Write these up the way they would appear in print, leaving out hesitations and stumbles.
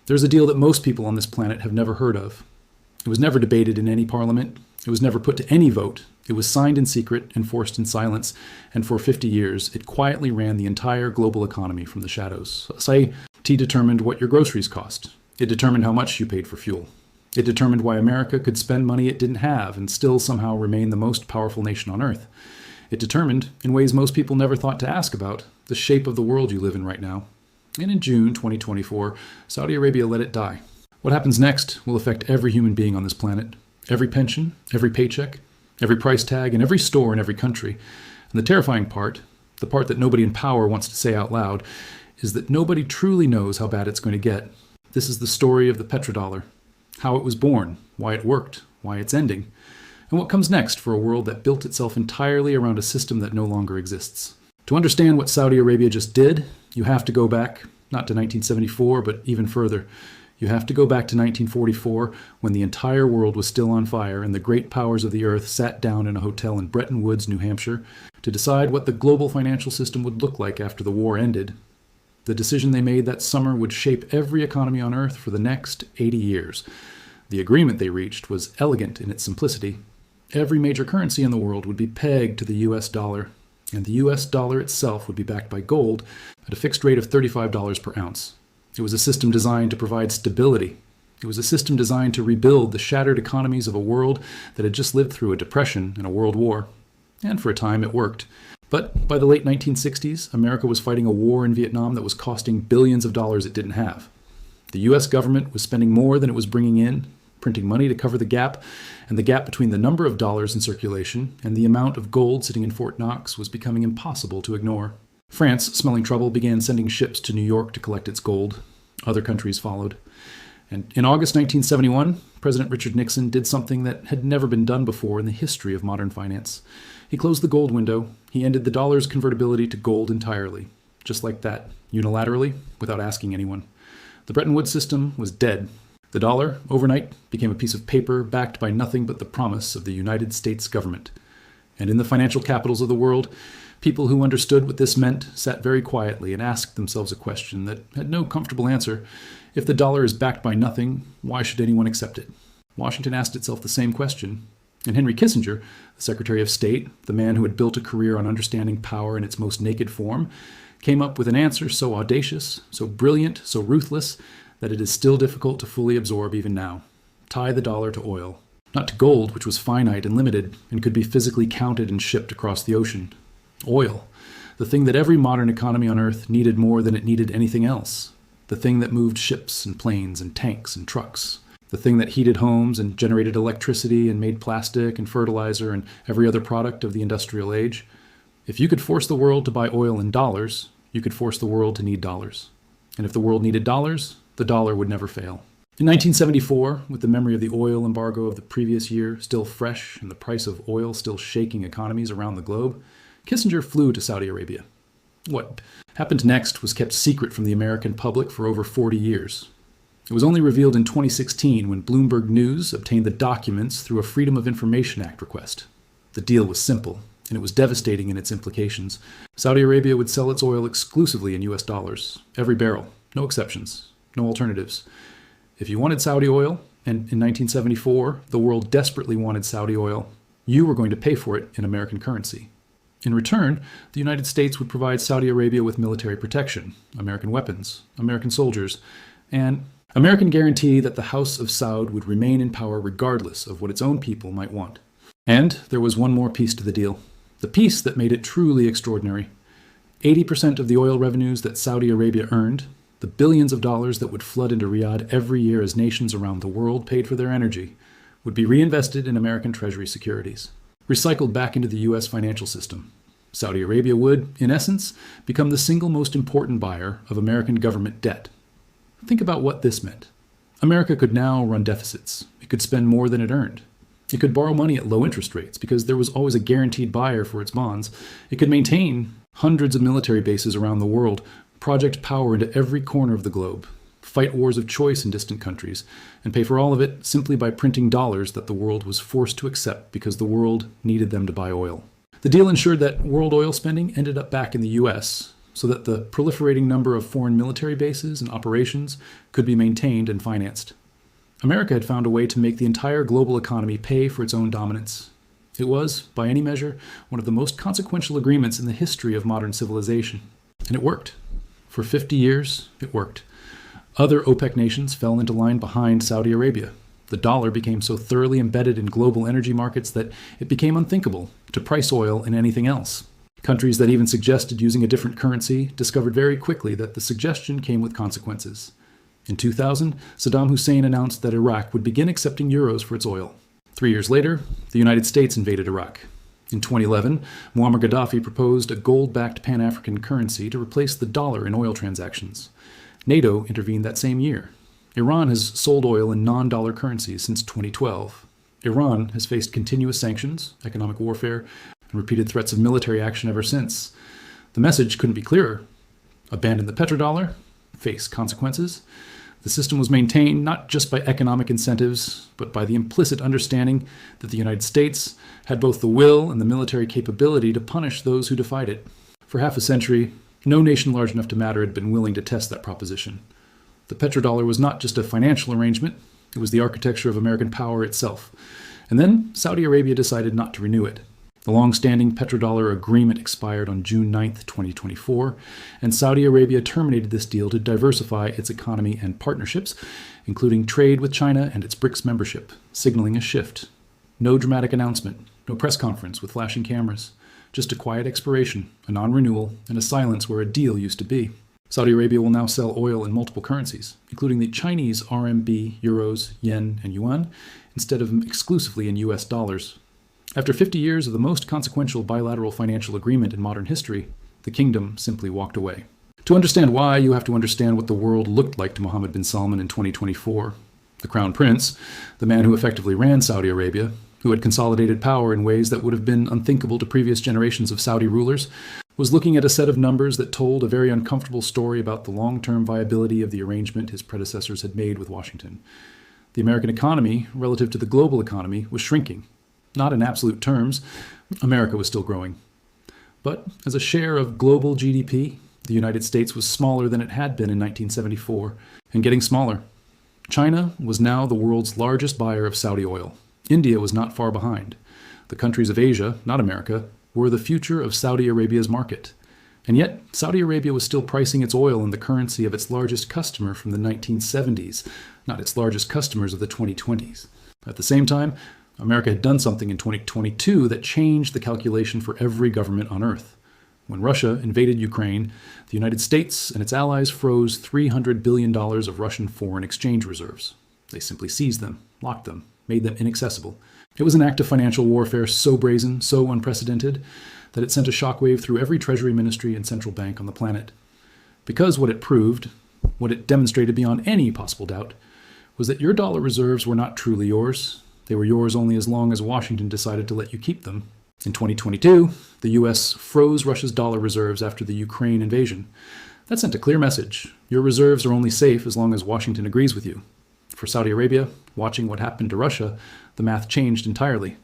There's a deal that most people on this planet have never heard of. It was never debated in any parliament. It was never put to any vote. It was signed in secret, enforced in silence, and for 50 years, it quietly ran the entire global economy from the shadows. Say, T determined what your groceries cost. It determined how much you paid for fuel. It determined why America could spend money it didn't have and still somehow remain the most powerful nation on earth. It determined, in ways most people never thought to ask about, the shape of the world you live in right now. And in June 2024, Saudi Arabia let it die. What happens next will affect every human being on this planet. Every pension, every paycheck, every price tag, and every store in every country. And the terrifying part, the part that nobody in power wants to say out loud, is that nobody truly knows how bad it's going to get. This is the story of the petrodollar. How it was born, why it worked, why it's ending, and what comes next for a world that built itself entirely around a system that no longer exists. To understand what Saudi Arabia just did, you have to go back, not to 1974, but even further. You have to go back to 1944, when the entire world was still on fire and the great powers of the earth sat down in a hotel in Bretton Woods, New Hampshire, to decide what the global financial system would look like after the war ended. The decision they made that summer would shape every economy on earth for the next 80 years. The agreement they reached was elegant in its simplicity. Every major currency in the world would be pegged to the US dollar, and the US dollar itself would be backed by gold at a fixed rate of $35 per ounce. It was a system designed to provide stability. It was a system designed to rebuild the shattered economies of a world that had just lived through a depression and a world war. And for a time it worked. But by the late 1960s, America was fighting a war in Vietnam that was costing billions of dollars it didn't have. The US government was spending more than it was bringing in, printing money to cover the gap, and the gap between the number of dollars in circulation and the amount of gold sitting in Fort Knox was becoming impossible to ignore. France, smelling trouble, began sending ships to New York to collect its gold. Other countries followed. And in August 1971, President Richard Nixon did something that had never been done before in the history of modern finance. He closed the gold window. He ended the dollar's convertibility to gold entirely. Just like that, unilaterally, without asking anyone. The Bretton Woods system was dead. The dollar, overnight, became a piece of paper backed by nothing but the promise of the United States government. And in the financial capitals of the world, people who understood what this meant sat very quietly and asked themselves a question that had no comfortable answer. If the dollar is backed by nothing, why should anyone accept it? Washington asked itself the same question. And Henry Kissinger, the Secretary of State, the man who had built a career on understanding power in its most naked form, came up with an answer so audacious, so brilliant, so ruthless, that it is still difficult to fully absorb even now. Tie the dollar to oil. Not to gold, which was finite and limited, and could be physically counted and shipped across the ocean. Oil, the thing that every modern economy on Earth needed more than it needed anything else. The thing that moved ships and planes and tanks and trucks. The thing that heated homes and generated electricity and made plastic and fertilizer and every other product of the industrial age. If you could force the world to buy oil in dollars, you could force the world to need dollars. And if the world needed dollars, the dollar would never fail. In 1974, with the memory of the oil embargo of the previous year still fresh and the price of oil still shaking economies around the globe, Kissinger flew to Saudi Arabia. What happened next was kept secret from the American public for over 40 years. It was only revealed in 2016 when Bloomberg News obtained the documents through a Freedom of Information Act request. The deal was simple, and it was devastating in its implications. Saudi Arabia would sell its oil exclusively in US dollars, every barrel, no exceptions, no alternatives. If you wanted Saudi oil, and in 1974 the world desperately wanted Saudi oil, you were going to pay for it in American currency. In return, the United States would provide Saudi Arabia with military protection, American weapons, American soldiers, and American guarantee that the House of Saud would remain in power regardless of what its own people might want. And there was one more piece to the deal, the piece that made it truly extraordinary. 80% of the oil revenues that Saudi Arabia earned, the billions of dollars that would flood into Riyadh every year as nations around the world paid for their energy, would be reinvested in American Treasury securities, recycled back into the U.S. financial system. Saudi Arabia would, in essence, become the single most important buyer of American government debt. Think about what this meant. America could now run deficits. It could spend more than it earned. It could borrow money at low interest rates because there was always a guaranteed buyer for its bonds. It could maintain hundreds of military bases around the world, project power into every corner of the globe, fight wars of choice in distant countries, and pay for all of it simply by printing dollars that the world was forced to accept because the world needed them to buy oil. The deal ensured that world oil spending ended up back in the US, so that the proliferating number of foreign military bases and operations could be maintained and financed. America had found a way to make the entire global economy pay for its own dominance. It was, by any measure, one of the most consequential agreements in the history of modern civilization. And it worked. For 50 years, it worked. Other OPEC nations fell into line behind Saudi Arabia. The dollar became so thoroughly embedded in global energy markets that it became unthinkable to price oil in anything else. Countries that even suggested using a different currency discovered very quickly that the suggestion came with consequences. In 2000, Saddam Hussein announced that Iraq would begin accepting euros for its oil. 3 years later, the United States invaded Iraq. In 2011, Muammar Gaddafi proposed a gold-backed Pan-African currency to replace the dollar in oil transactions. NATO intervened that same year. Iran has sold oil in non-dollar currencies since 2012. Iran has faced continuous sanctions, economic warfare, and repeated threats of military action ever since. The message couldn't be clearer. Abandon the petrodollar, face consequences. The system was maintained not just by economic incentives, but by the implicit understanding that the United States had both the will and the military capability to punish those who defied it. For half a century, no nation large enough to matter had been willing to test that proposition. The petrodollar was not just a financial arrangement, it was the architecture of American power itself. And then Saudi Arabia decided not to renew it. The long-standing petrodollar agreement expired on June 9, 2024, and Saudi Arabia terminated this deal to diversify its economy and partnerships, including trade with China and its BRICS membership, signaling a shift. No dramatic announcement, no press conference with flashing cameras, just a quiet expiration, a non-renewal, and a silence where a deal used to be. Saudi Arabia will now sell oil in multiple currencies, including the Chinese RMB, euros, yen, and yuan, instead of exclusively in US dollars. After 50 years of the most consequential bilateral financial agreement in modern history, the kingdom simply walked away. To understand why, you have to understand what the world looked like to Mohammed bin Salman in 2024. The Crown Prince, the man who effectively ran Saudi Arabia, who had consolidated power in ways that would have been unthinkable to previous generations of Saudi rulers, was looking at a set of numbers that told a very uncomfortable story about the long-term viability of the arrangement his predecessors had made with Washington. The American economy, relative to the global economy, was shrinking. Not in absolute terms, America was still growing. But as a share of global GDP, the United States was smaller than it had been in 1974, and getting smaller. China was now the world's largest buyer of Saudi oil. India was not far behind. The countries of Asia, not America, were the future of Saudi Arabia's market. And yet, Saudi Arabia was still pricing its oil in the currency of its largest customer from the 1970s, not its largest customers of the 2020s. At the same time, America had done something in 2022 that changed the calculation for every government on Earth. When Russia invaded Ukraine, the United States and its allies froze $300 billion of Russian foreign exchange reserves. They simply seized them, locked them, made them inaccessible. It was an act of financial warfare so brazen, so unprecedented, that it sent a shockwave through every treasury ministry and central bank on the planet. Because what it proved, what it demonstrated beyond any possible doubt, was that your dollar reserves were not truly yours. They were yours only as long as Washington decided to let you keep them. In 2022, the U.S. froze Russia's dollar reserves after the Ukraine invasion. That sent a clear message. Your reserves are only safe as long as Washington agrees with you. For Saudi Arabia, watching what happened to Russia, the math changed entirely.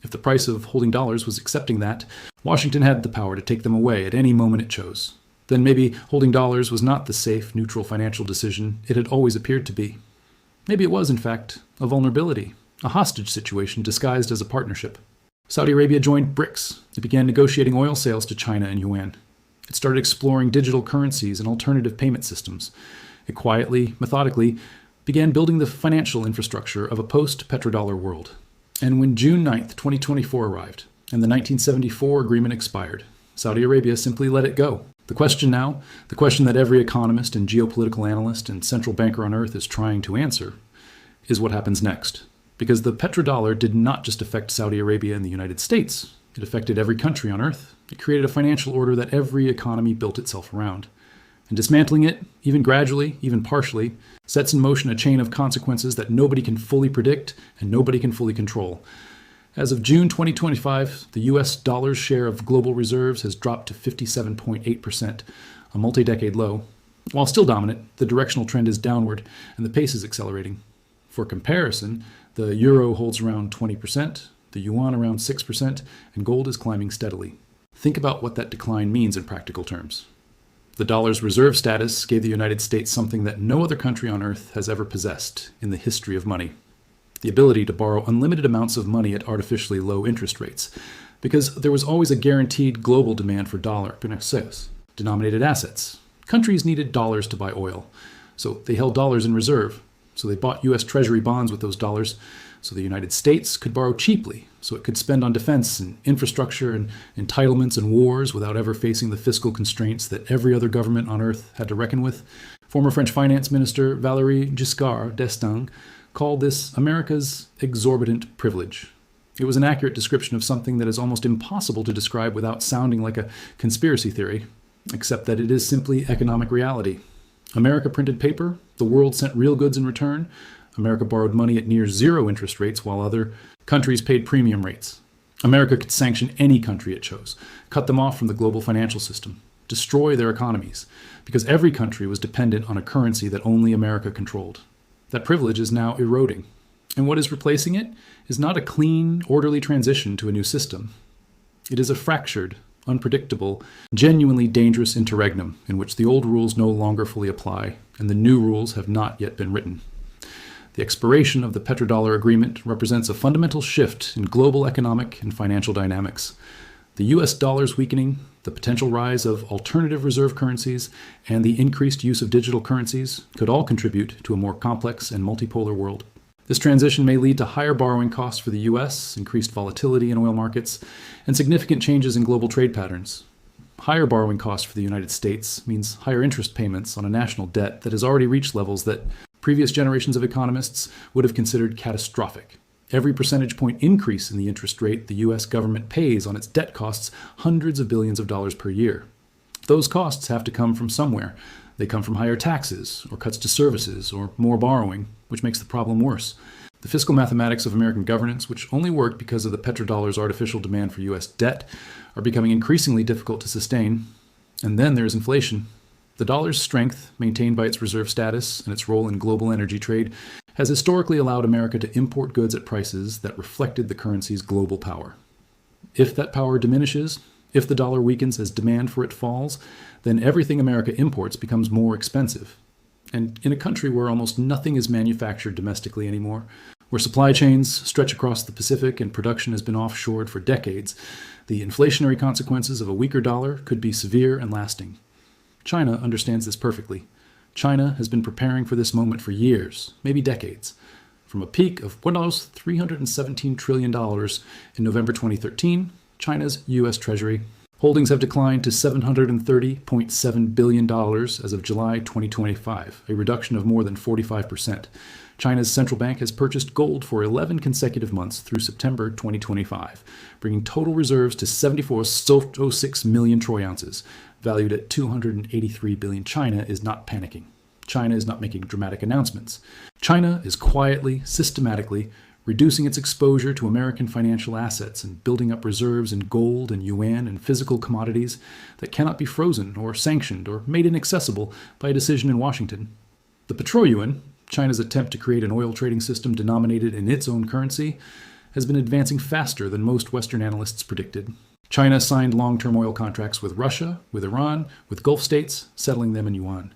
If the price of holding dollars was accepting that, Washington had the power to take them away at any moment it chose. Then maybe holding dollars was not the safe, neutral financial decision it had always appeared to be. Maybe it was, in fact, a vulnerability, a hostage situation disguised as a partnership. Saudi Arabia joined BRICS. It began negotiating oil sales to China and yuan. It started exploring digital currencies and alternative payment systems. It quietly, methodically, began building the financial infrastructure of a post-petrodollar world. And when June 9, 2024 arrived, and the 1974 agreement expired, Saudi Arabia simply let it go. The question now, the question that every economist and geopolitical analyst and central banker on Earth is trying to answer, is what happens next. Because the petrodollar did not just affect Saudi Arabia and the United States. It affected every country on Earth. It created a financial order that every economy built itself around. And dismantling it, even gradually, even partially, sets in motion a chain of consequences that nobody can fully predict and nobody can fully control. As of June 2025, the US dollar's share of global reserves has dropped to 57.8%, a multi-decade low. While still dominant, the directional trend is downward and the pace is accelerating. For comparison, the euro holds around 20%, the yuan around 6%, and gold is climbing steadily. Think about what that decline means in practical terms. The dollar's reserve status gave the United States something that no other country on earth has ever possessed in the history of money: the ability to borrow unlimited amounts of money at artificially low interest rates, because there was always a guaranteed global demand for dollar-denominated assets. Countries needed dollars to buy oil, so they held dollars in reserve. So they bought U.S. Treasury bonds with those dollars, so the United States could borrow cheaply, so it could spend on defense and infrastructure and entitlements and wars without ever facing the fiscal constraints that every other government on earth had to reckon with. Former French Finance Minister Valéry Giscard d'Estaing called this America's exorbitant privilege. It was an accurate description of something that is almost impossible to describe without sounding like a conspiracy theory, except that it is simply economic reality. America printed paper, the world sent real goods in return. America borrowed money at near zero interest rates while other countries paid premium rates. America could sanction any country it chose, cut them off from the global financial system, destroy their economies, because every country was dependent on a currency that only America controlled. That privilege is now eroding, and what is replacing it is not a clean, orderly transition to a new system. It is a fractured, unpredictable, genuinely dangerous interregnum in which the old rules no longer fully apply, and the new rules have not yet been written. The expiration of the petrodollar agreement represents a fundamental shift in global economic and financial dynamics. The US dollar's weakening, the potential rise of alternative reserve currencies, and the increased use of digital currencies could all contribute to a more complex and multipolar world. This transition may lead to higher borrowing costs for the US, increased volatility in oil markets, and significant changes in global trade patterns. Higher borrowing costs for the United States means higher interest payments on a national debt that has already reached levels that previous generations of economists would have considered catastrophic. Every percentage point increase in the interest rate the US government pays on its debt costs hundreds of billions of dollars per year. Those costs have to come from somewhere. They come from higher taxes, or cuts to services, or more borrowing, which makes the problem worse. The fiscal mathematics of American governance, which only work because of the petrodollar's artificial demand for US debt, are becoming increasingly difficult to sustain. And then there's inflation. The dollar's strength, maintained by its reserve status and its role in global energy trade, has historically allowed America to import goods at prices that reflected the currency's global power. If that power diminishes, if the dollar weakens as demand for it falls, then everything America imports becomes more expensive. And in a country where almost nothing is manufactured domestically anymore, where supply chains stretch across the Pacific and production has been offshored for decades, the inflationary consequences of a weaker dollar could be severe and lasting. China understands this perfectly. China has been preparing for this moment for years, maybe decades. From a peak of $317 trillion in November 2013, China's U.S. Treasury holdings have declined to $730.7 billion as of July 2025, a reduction of more than 45%. China's central bank has purchased gold for 11 consecutive months through September 2025, bringing total reserves to 74.06 million troy ounces, valued at $283 billion. China is not panicking. China is not making dramatic announcements. China is quietly, systematically reducing its exposure to American financial assets and building up reserves in gold and yuan and physical commodities that cannot be frozen or sanctioned or made inaccessible by a decision in Washington. The petrodollar, China's attempt to create an oil trading system denominated in its own currency, has been advancing faster than most Western analysts predicted. China signed long-term oil contracts with Russia, with Iran, with Gulf states, settling them in yuan.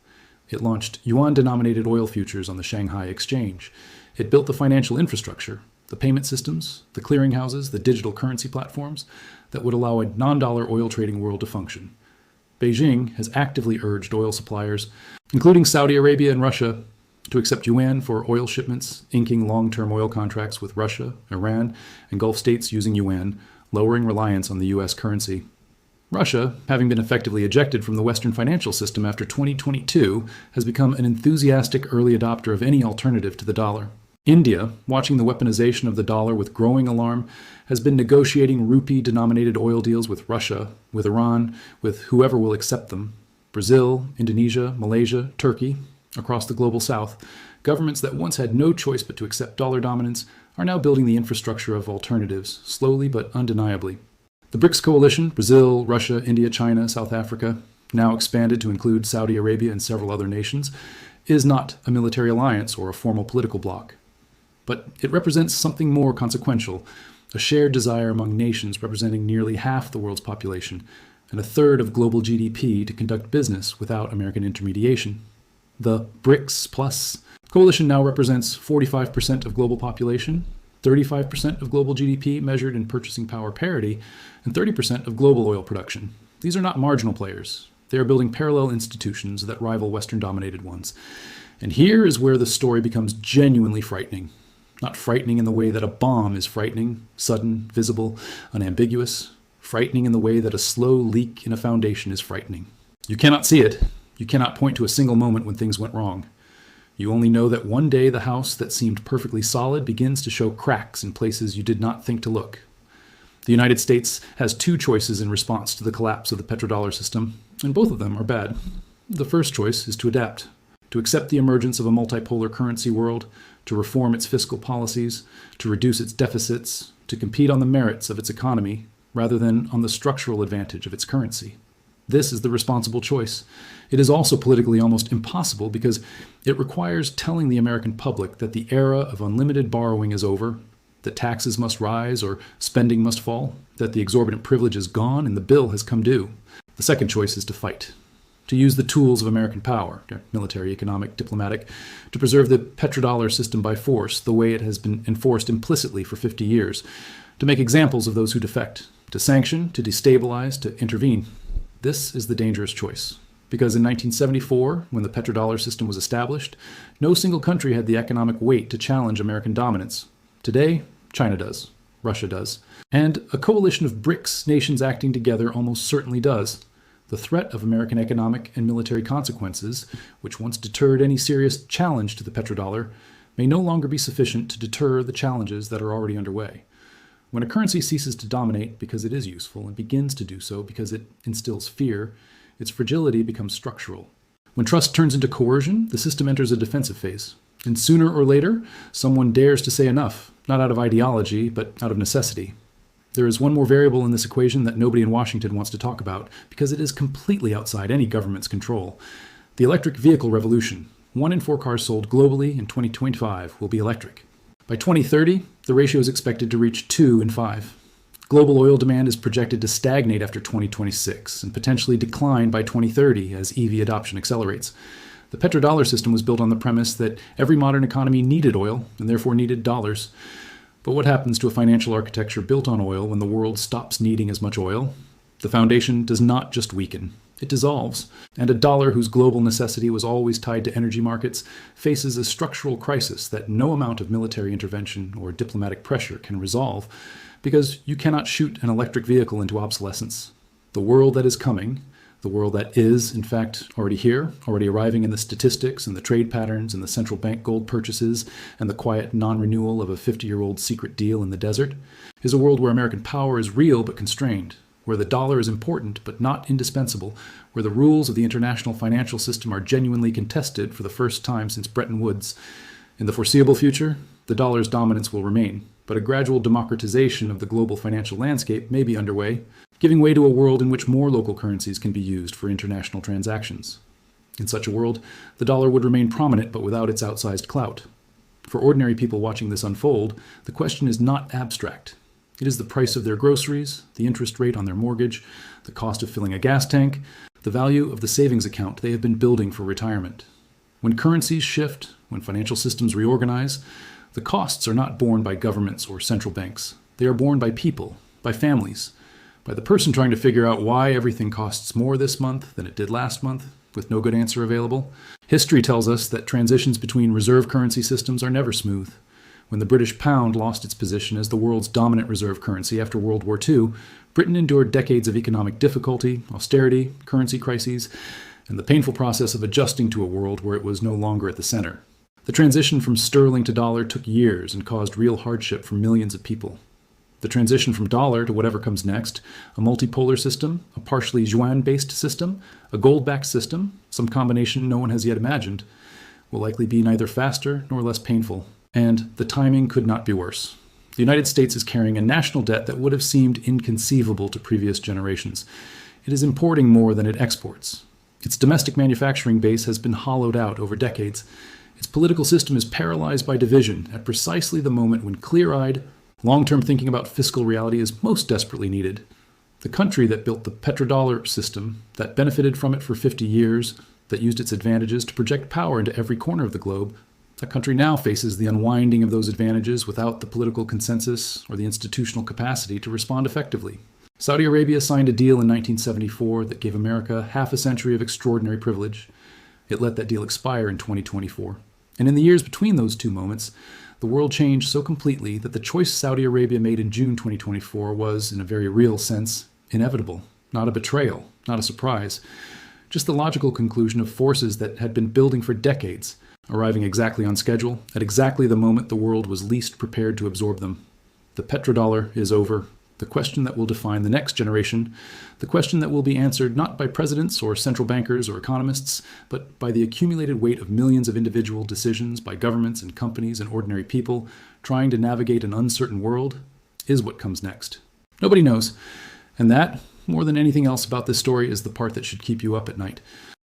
It launched yuan-denominated oil futures on the Shanghai Exchange. It built the financial infrastructure, the payment systems, the clearinghouses, the digital currency platforms that would allow a non-dollar oil trading world to function. Beijing has actively urged oil suppliers, including Saudi Arabia and Russia, to accept yuan for oil shipments, inking long-term oil contracts with Russia, Iran, and Gulf states using yuan, lowering reliance on the U.S. currency. Russia, having been effectively ejected from the Western financial system after 2022, has become an enthusiastic early adopter of any alternative to the dollar. India, watching the weaponization of the dollar with growing alarm, has been negotiating rupee-denominated oil deals with Russia, with Iran, with whoever will accept them. Brazil, Indonesia, Malaysia, Turkey, across the global south, governments that once had no choice but to accept dollar dominance are now building the infrastructure of alternatives, slowly but undeniably. The BRICS coalition, Brazil, Russia, India, China, South Africa, now expanded to include Saudi Arabia and several other nations, is not a military alliance or a formal political bloc. But it represents something more consequential, a shared desire among nations representing nearly half the world's population, and a third of global GDP to conduct business without American intermediation. The BRICS Plus coalition now represents 45% of global population, 35% of global GDP measured in purchasing power parity, and 30% of global oil production. These are not marginal players. They are building parallel institutions that rival Western-dominated ones. And here is where the story becomes genuinely frightening. Not frightening in the way that a bomb is frightening, sudden, visible, unambiguous. Frightening in the way that a slow leak in a foundation is frightening. You cannot see it. You cannot point to a single moment when things went wrong. You only know that one day the house that seemed perfectly solid begins to show cracks in places you did not think to look. The United States has two choices in response to the collapse of the petrodollar system, and both of them are bad. The first choice is to adapt, to accept the emergence of a multipolar currency world, to reform its fiscal policies, to reduce its deficits, to compete on the merits of its economy, rather than on the structural advantage of its currency. This is the responsible choice. It is also politically almost impossible because it requires telling the American public that the era of unlimited borrowing is over, that taxes must rise or spending must fall, that the exorbitant privilege is gone and the bill has come due. The second choice is to fight, to use the tools of American power, military, economic, diplomatic, to preserve the petrodollar system by force the way it has been enforced implicitly for 50 years, to make examples of those who defect, to sanction, to destabilize, to intervene. This is the dangerous choice. Because in 1974, when the petrodollar system was established, no single country had the economic weight to challenge American dominance. Today, China does. Russia does. And a coalition of BRICS nations acting together almost certainly does. The threat of American economic and military consequences, which once deterred any serious challenge to the petrodollar, may no longer be sufficient to deter the challenges that are already underway. When a currency ceases to dominate because it is useful and begins to do so because it instills fear, its fragility becomes structural. When trust turns into coercion, the system enters a defensive phase. And sooner or later, someone dares to say enough, not out of ideology, but out of necessity. There is one more variable in this equation that nobody in Washington wants to talk about because it is completely outside any government's control. The electric vehicle revolution. 1 in 4 cars sold globally in 2025 will be electric. By 2030, the ratio is expected to reach 2 in 5. Global oil demand is projected to stagnate after 2026 and potentially decline by 2030 as EV adoption accelerates. The petrodollar system was built on the premise that every modern economy needed oil and therefore needed dollars. But what happens to a financial architecture built on oil when the world stops needing as much oil? The foundation does not just weaken. It dissolves, and a dollar whose global necessity was always tied to energy markets faces a structural crisis that no amount of military intervention or diplomatic pressure can resolve, because you cannot shoot an electric vehicle into obsolescence. The world that is coming, the world that is, in fact, already here, already arriving in the statistics and the trade patterns and the central bank gold purchases and the quiet non-renewal of a 50-year-old secret deal in the desert, is a world where American power is real but constrained, where the dollar is important but not indispensable, where the rules of the international financial system are genuinely contested for the first time since Bretton Woods. In the foreseeable future, the dollar's dominance will remain, but a gradual democratization of the global financial landscape may be underway, giving way to a world in which more local currencies can be used for international transactions. In such a world, the dollar would remain prominent but without its outsized clout. For ordinary people watching this unfold, the question is not abstract. It is the price of their groceries, the interest rate on their mortgage, the cost of filling a gas tank, the value of the savings account they have been building for retirement. When currencies shift, when financial systems reorganize, the costs are not borne by governments or central banks. They are borne by people, by families, by the person trying to figure out why everything costs more this month than it did last month, with no good answer available. History tells us that transitions between reserve currency systems are never smooth. When the British pound lost its position as the world's dominant reserve currency after World War II, Britain endured decades of economic difficulty, austerity, currency crises, and the painful process of adjusting to a world where it was no longer at the center. The transition from sterling to dollar took years and caused real hardship for millions of people. The transition from dollar to whatever comes next, a multipolar system, a partially yuan-based system, a gold-backed system, some combination no one has yet imagined, will likely be neither faster nor less painful. And the timing could not be worse. The United States is carrying a national debt that would have seemed inconceivable to previous generations. It is importing more than it exports. Its domestic manufacturing base has been hollowed out over decades. Its political system is paralyzed by division at precisely the moment when clear-eyed, long-term thinking about fiscal reality is most desperately needed. The country that built the petrodollar system, that benefited from it for 50 years, that used its advantages to project power into every corner of the globe, that country now faces the unwinding of those advantages without the political consensus or the institutional capacity to respond effectively. Saudi Arabia signed a deal in 1974 that gave America half a century of extraordinary privilege. It let that deal expire in 2024. And in the years between those two moments, the world changed so completely that the choice Saudi Arabia made in June 2024 was, in a very real sense, inevitable. Not a betrayal, not a surprise. Just the logical conclusion of forces that had been building for decades, arriving exactly on schedule, at exactly the moment the world was least prepared to absorb them. The petrodollar is over. The question that will define the next generation, the question that will be answered not by presidents or central bankers or economists, but by the accumulated weight of millions of individual decisions by governments and companies and ordinary people trying to navigate an uncertain world, is what comes next. Nobody knows. And that, more than anything else about this story, is the part that should keep you up at night.